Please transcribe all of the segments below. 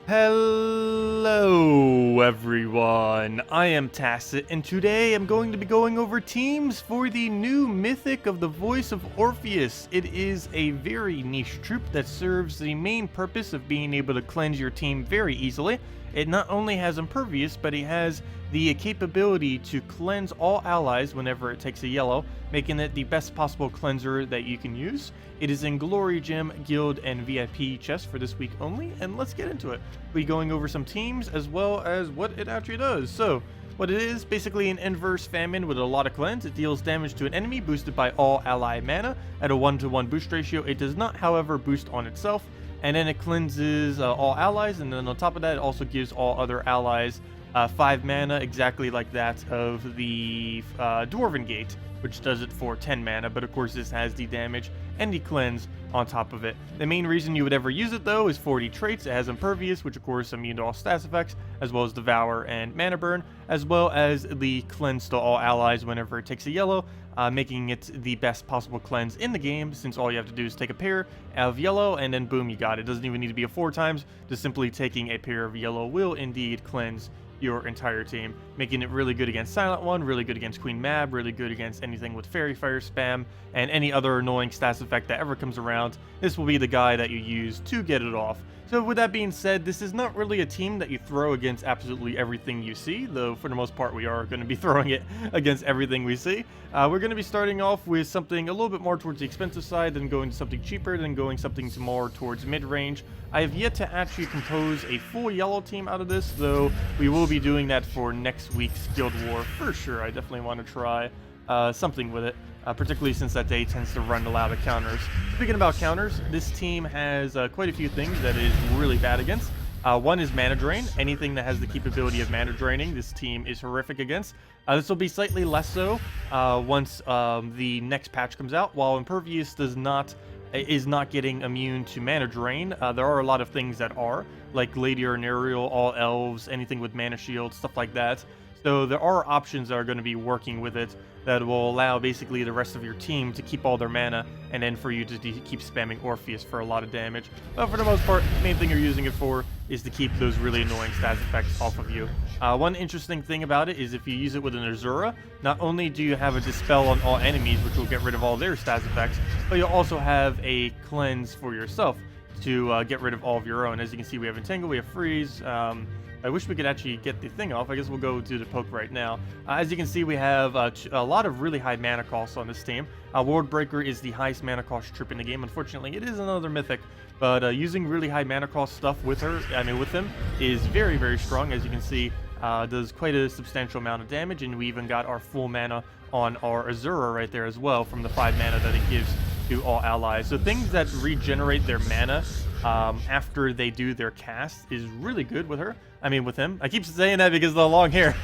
Hello everyone, I am Tacet, and today I'm going to be going over teams for the new mythic of the Voice of Orpheus. It is a very niche troop that serves the main purpose of being able to cleanse your team very easily. It not only has impervious, but it has the capability to cleanse all allies whenever it takes a yellow, making it the best possible cleanser that you can use. It is in Glory Gem, Guild, and VIP chests for this week only, and let's get into it. We'll be going over some teams as well as what it actually does. So, what it is, basically an inverse famine with a lot of cleanse. It deals damage to an enemy boosted by all ally mana at a 1-to-1 boost ratio. It does not, however, boost on itself. And then it cleanses all allies, and then on top of that, it also gives all other allies 5 mana, exactly like that of the Dwarven Gate, which does it for 10 mana, but of course this has the damage and the cleanse on top of it. The main reason you would ever use it though is for the traits. It has Impervious, which of course immune to all stats effects, as well as Devour and Mana Burn, as well as the cleanse to all allies whenever it takes a yellow, making it the best possible cleanse in the game, since all you have to do is take a pair of yellow and then boom, you got it. It doesn't even need to be a 4 times, just simply taking a pair of yellow will indeed cleanse your entire team, making it really good against Silent One, really good against Queen Mab, really good against anything with Faerie Fire spam, and any other annoying stats effect that ever comes around. This will be the guy that you use to get it off. So with that being said, this is not really a team that you throw against absolutely everything you see, though for the most part we are going to be throwing it against everything we see. We're going to be starting off with something a little bit more towards the expensive side, then going to something cheaper, then going something to more towards mid-range. I have yet to actually compose a full yellow team out of this, though we will be doing that for next week's Guild War for sure. I definitely want to try something with it. Particularly since that day tends to run a lot of counters. Speaking about counters, this team has quite a few things that it is really bad against. One is mana drain. Anything that has the capability of mana draining, this team is horrific against. This will be slightly less so once the next patch comes out. While Impervious is not getting immune to mana drain, there are a lot of things that are, like Lady or Ariel, all elves, anything with mana shield, stuff like that. So there are options that are going to be working with it that will allow basically the rest of your team to keep all their mana, and then for you to keep spamming Orpheus for a lot of damage. But for the most part, the main thing you're using it for is to keep those really annoying stats effects off of you. One interesting thing about it is if you use it with an Azura, not only do you have a Dispel on all enemies, which will get rid of all their stats effects, but you'll also have a cleanse for yourself to get rid of all of your own. As you can see, we have Entangle, we have Freeze. I wish we could actually get the thing off. I guess we'll go do the poke right now. As you can see, we have a lot of really high mana costs on this team. Ward Breaker is the highest mana cost troop in the game. Unfortunately, it is another mythic, but using really high mana cost stuff with him is very, very strong. As you can see, does quite a substantial amount of damage, and we even got our full mana on our Azura right there as well from the 5 mana that it gives to all allies. So things that regenerate their mana after they do their cast is really good with her. With him. I keep saying that because of the long hair.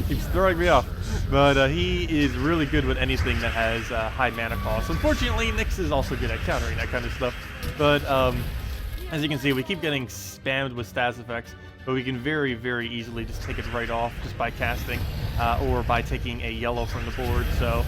Keeps throwing me off. But he is really good with anything that has high mana cost. Unfortunately, Nyx is also good at countering that kind of stuff. But as you can see, we keep getting spammed with stats effects, but we can very, very easily just take it right off just by casting or by taking a yellow from the board. So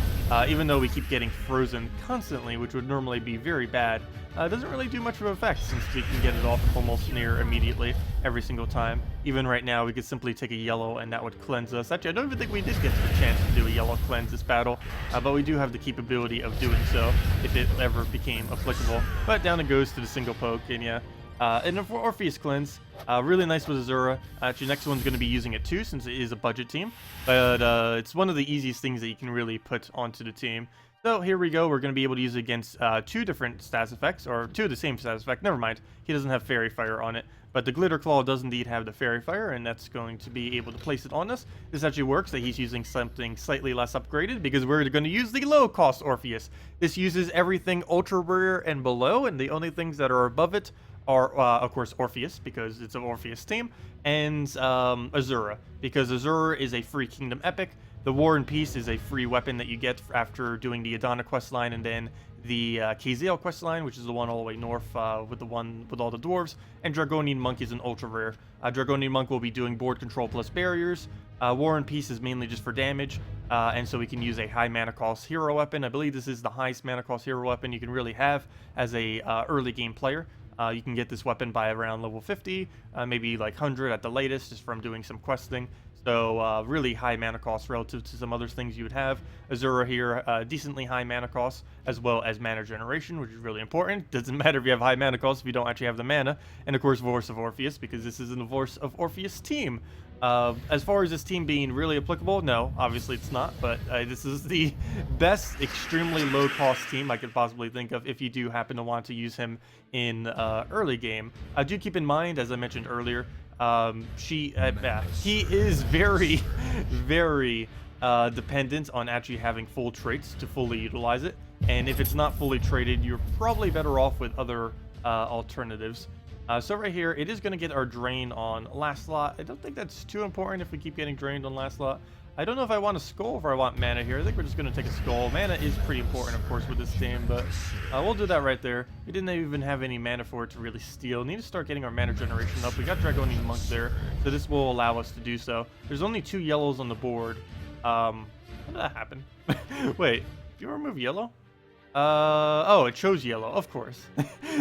even though we keep getting frozen constantly, which would normally be very bad, it doesn't really do much of an effect since we can get it off almost near immediately every single time. Even right now, we could simply take a yellow and that would cleanse us. Actually, I don't even think we did get the chance to do a yellow cleanse this battle, but we do have the capability of doing so if it ever became applicable. But down it goes to the single poke, and yeah. And for Orpheus cleanse, really nice with Azura. Actually, next one's going to be using it too, since it is a budget team. But it's one of the easiest things that you can really put onto the team. So here we go. We're going to be able to use it against 2 different stats effects, or 2 of the same stats effect. Never mind. He doesn't have Faerie Fire on it. But the Glitter Claw does indeed have the Faerie Fire, and that's going to be able to place it on us. This actually works that he's using something slightly less upgraded, because we're going to use the low-cost Orpheus. This uses everything ultra rare and below, and the only things that are above it are, of course, Orpheus, because it's an Orpheus team, and Azura, because Azura is a free Kingdom Epic. The War and Peace is a free weapon that you get after doing the Adana questline, and then the Kaziel questline, which is the one all the way north with the one with all the dwarves. And Dragonian Monk is an ultra rare. Dragonian Monk will be doing board control plus barriers. War and Peace is mainly just for damage, and so we can use a high mana cost hero weapon. I believe this is the highest mana cost hero weapon you can really have as a early game player. You can get this weapon by around level 50, maybe like 100 at the latest, just from doing some questing. So really high mana cost relative to some other things you would have. Azura here, decently high mana cost, as well as mana generation, which is really important. Doesn't matter if you have high mana cost if you don't actually have the mana. And of course, Voice of Orpheus, because this is in the Voice of Orpheus team. As far as this team being really applicable, no, obviously it's not, but this is the best extremely low cost team I could possibly think of if you do happen to want to use him in early game. Do keep in mind, as I mentioned earlier, he is very, very dependent on actually having full traits to fully utilize it, and if it's not fully traded, you're probably better off with other alternatives. So right here, it is going to get our drain on last slot. I don't think that's too important if we keep getting drained on last slot. I don't know if I want a skull or if I want mana here. I think we're just going to take a skull. Mana is pretty important, of course, with this team, but we'll do that right there. We didn't even have any mana for it to really steal. Need to start getting our mana generation up. We got Dragonian Monk there, so this will allow us to do so. There's only 2 yellows on the board. How did that happen? Wait, do you remove yellow? Oh, it chose yellow, of course.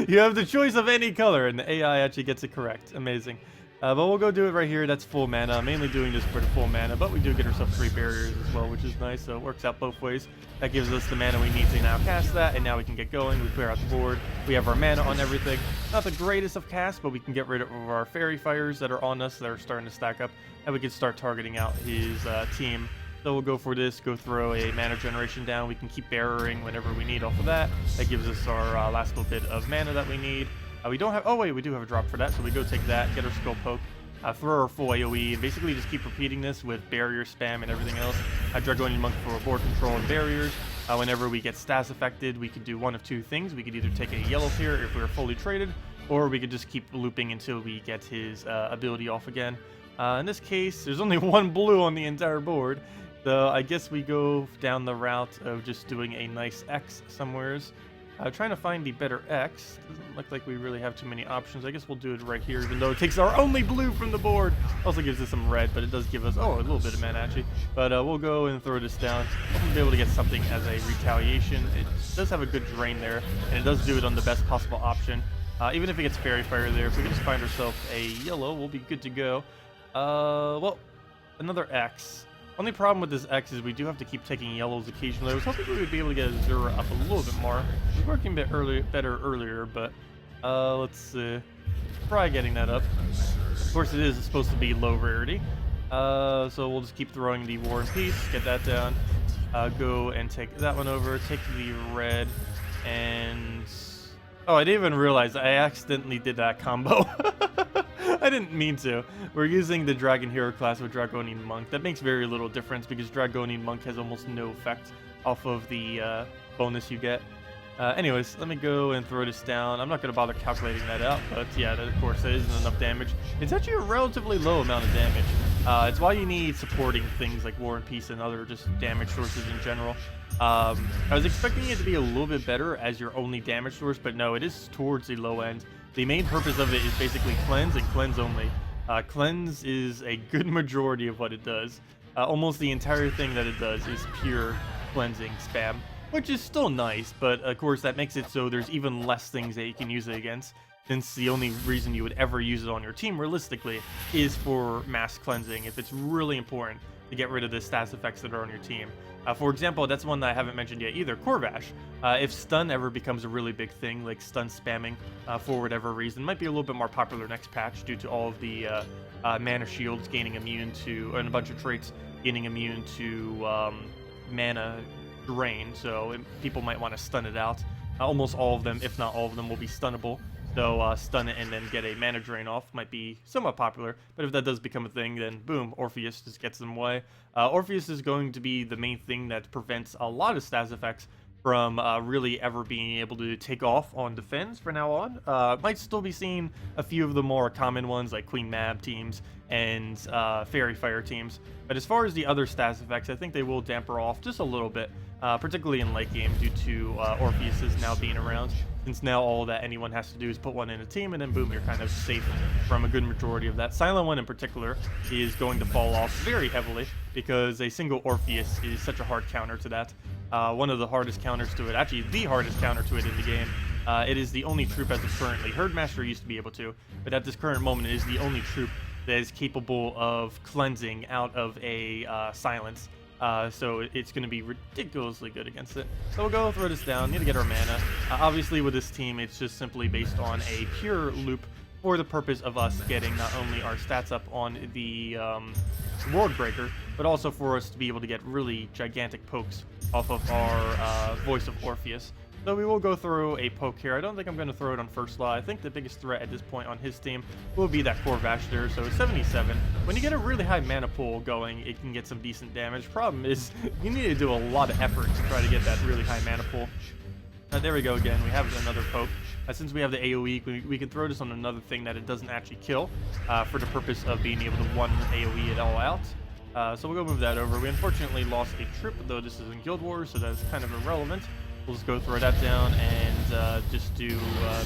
You have the choice of any color, and the AI actually gets it correct. Amazing. But we'll go do it right here. That's full mana. Mainly doing this for the full mana, but we do get ourselves 3 barriers as well, which is nice. So it works out both ways. That gives us the mana we need to now cast that, and now we can get going. We clear out the board. We have our mana on everything. Not the greatest of casts, but we can get rid of our faerie fires that are on us that are starting to stack up, and we can start targeting out his team. So we'll go for this, go throw a mana generation down. We can keep barriering whenever we need off of that. That gives us our last little bit of mana that we need. We don't have, oh wait, we do have a drop for that, so we go take that, get our skull poke, throw our full AoE, and basically just keep repeating this with barrier spam and everything else. Dragonian Monk for board control and barriers. Whenever we get stats affected, we could do one of 2 things. We could either take a yellow here if we're fully traded, or we could just keep looping until we get his ability off again. In this case, there's only 1 blue on the entire board. So I guess we go down the route of just doing a nice X somewheres. Trying to find the better X. Doesn't look like we really have too many options. I guess we'll do it right here, even though it takes our only blue from the board. Also gives us some red, but it does give us, a little bit of mana actually. But we'll go and throw this down. We'll be able to get something as a retaliation. It does have a good drain there, and it does do it on the best possible option. Even if it gets Faerie Fire there, if we can just find ourselves a yellow, we'll be good to go. Well, another X. Only problem with this X is we do have to keep taking yellows occasionally. I was hoping we would be able to get Azura up a little bit more. It was working a bit better earlier, but let's try getting that up. Of course, it is supposed to be low rarity. So we'll just keep throwing the War and Peace, get that down. Go and take that one over, take the red, and... Oh, I didn't even realize I accidentally did that combo. I didn't mean to. We're using the Dragon Hero class with Dragonian Monk. That makes very little difference because Dragonian Monk has almost no effect off of the bonus you get. Anyways, let me go and throw this down. I'm not going to bother calculating that out, but yeah, of course, that isn't enough damage. It's actually a relatively low amount of damage. It's why you need supporting things like War and Peace and other just damage sources in general. I was expecting it to be a little bit better as your only damage source, but no, it is towards the low end. The main purpose of it is basically cleanse and cleanse only. Cleanse is a good majority of what it does. Almost the entire thing that it does is pure cleansing spam, which is still nice, but of course that makes it so there's even less things that you can use it against, since the only reason you would ever use it on your team realistically is for mass cleansing if it's really important to get rid of the stats effects that are on your team. For example, that's one that I haven't mentioned yet either, Corvash. If stun ever becomes a really big thing, like stun spamming for whatever reason, might be a little bit more popular next patch due to all of the mana shields gaining immune to, and a bunch of traits gaining immune to mana drain, so people might want to stun it out. Almost all of them, if not all of them, will be stunnable. So stun it and then get a mana drain off might be somewhat popular, but if that does become a thing, then boom, Orpheus just gets them away. Orpheus is going to be the main thing that prevents a lot of stats effects from really ever being able to take off on defense for now on. Might still be seeing a few of the more common ones like Queen Mab teams and Faerie Fire teams, but as far as the other stats effects, I think they will damper off just a little bit, particularly in late game due to Orpheus now being around, since now all that anyone has to do is put one in a team and then boom, you're kind of safe from a good majority of that. Silent One in particular is going to fall off very heavily because a single Orpheus is such a hard counter to that. One of the hardest counters to it, actually the hardest counter to it in the game, It is the only troop as of currently. Herdmaster used to be able to, but at this current moment, it is the only troop that is capable of cleansing out of a silence. So it's going to be ridiculously good against it. So we'll go throw this down. Need to get our mana. Obviously, with this team, it's just simply based on a pure loop for the purpose of us getting not only our stats up on the World Breaker, but also for us to be able to get really gigantic pokes off of our Voice of Orpheus. So we will go through a poke here. I don't think I'm going to throw it on first law. I think the biggest threat at this point on his team will be that Corvaster. So 77. When you get a really high mana pool going, it can get some decent damage. Problem is, you need to do a lot of effort to try to get that really high mana pool. There we go again. We have another poke. Since we have the AoE, we can throw this on another thing that it doesn't actually kill for the purpose of being able to one AoE it all out. So we'll go move that over. We unfortunately lost a trip, though this is in Guild Wars, so that's kind of irrelevant. We'll just go throw that down and just do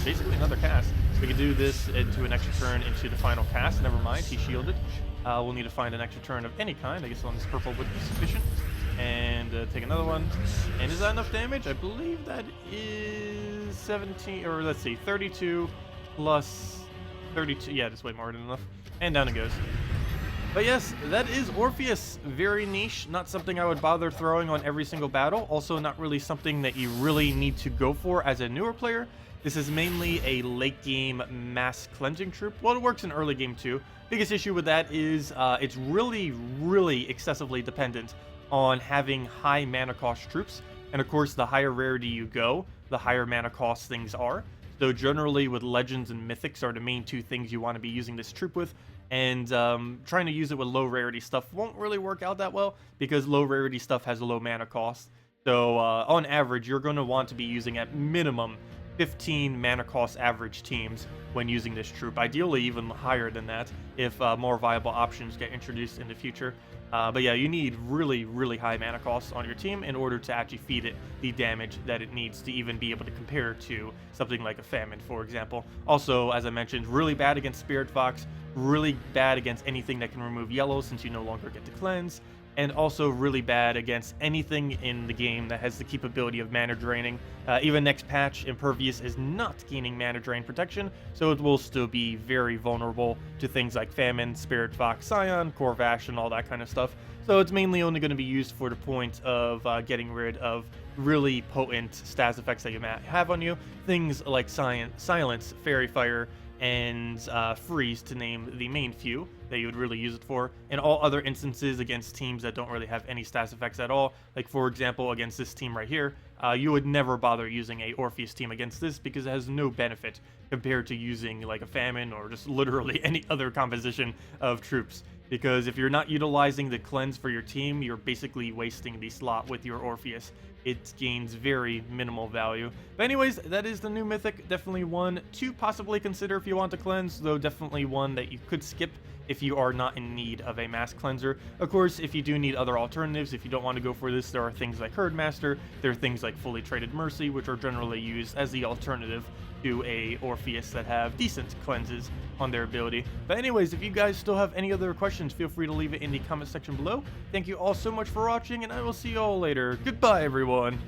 basically another cast. We can do this into an extra turn into the final cast. Never mind, he shielded. We'll need to find an extra turn of any kind. I guess on this purple would be sufficient. And take another one. And is that enough damage? I believe that is 17, or let's see, 32 plus 32. Yeah, that's way more than enough. And down it goes. But yes, that is Orpheus. Very niche, not something I would bother throwing on every single battle. Also not really something that you really need to go for as a newer player. This is mainly a late game mass cleansing troop. Well, it works in early game too. Biggest issue with that is it's really excessively dependent on having high mana cost troops. And of course, the higher rarity you go, the higher mana cost things are. So generally with legends and mythics are the main two things you want to be using this troop with. And trying to use it with low rarity stuff won't really work out that well because low rarity stuff has a low mana cost. So on average, you're going to want to be using at minimum 15 mana cost average teams when using this troop. Ideally even higher than that if more viable options get introduced in the future. But yeah, you need really high mana costs on your team in order to actually feed it the damage that it needs to even be able to compare to something like a Famine, for example. Also, as I mentioned, really bad against Spirit Fox, really bad against anything that can remove yellow since you no longer get to cleanse, and also really bad against anything in the game that has the capability of mana draining. Even next patch, Impervious is not gaining mana drain protection, so it will still be very vulnerable to things like Famine, Spirit Fox, Scion, Corvash, and all that kind of stuff. So it's mainly only going to be used for the point of getting rid of really potent stats effects that you might have on you. Things like Silence, Fairy Fire, and Freeze, to name the main few that you would really use it for. In all other instances against teams that don't really have any stats effects at all, like for example against this team right here, you would never bother using a Orpheus team against this because it has no benefit compared to using like a Famine or just literally any other composition of troops. Because if you're not utilizing the cleanse for your team, you're basically wasting the slot with your Orpheus. It gains very minimal value. But anyways, that is the new mythic. Definitely one to possibly consider if you want to cleanse, though definitely one that you could skip if you are not in need of a mass cleanser. Of course, if you do need other alternatives, if you don't want to go for this, there are things like Herdmaster, there are things like Fully Traded Mercy, which are generally used as the alternative to a Orpheus that have decent cleanses on their ability. But anyways, if you guys still have any other questions, feel free to leave it in the comment section below. Thank you all so much for watching, and I will see you all later. Goodbye, everyone.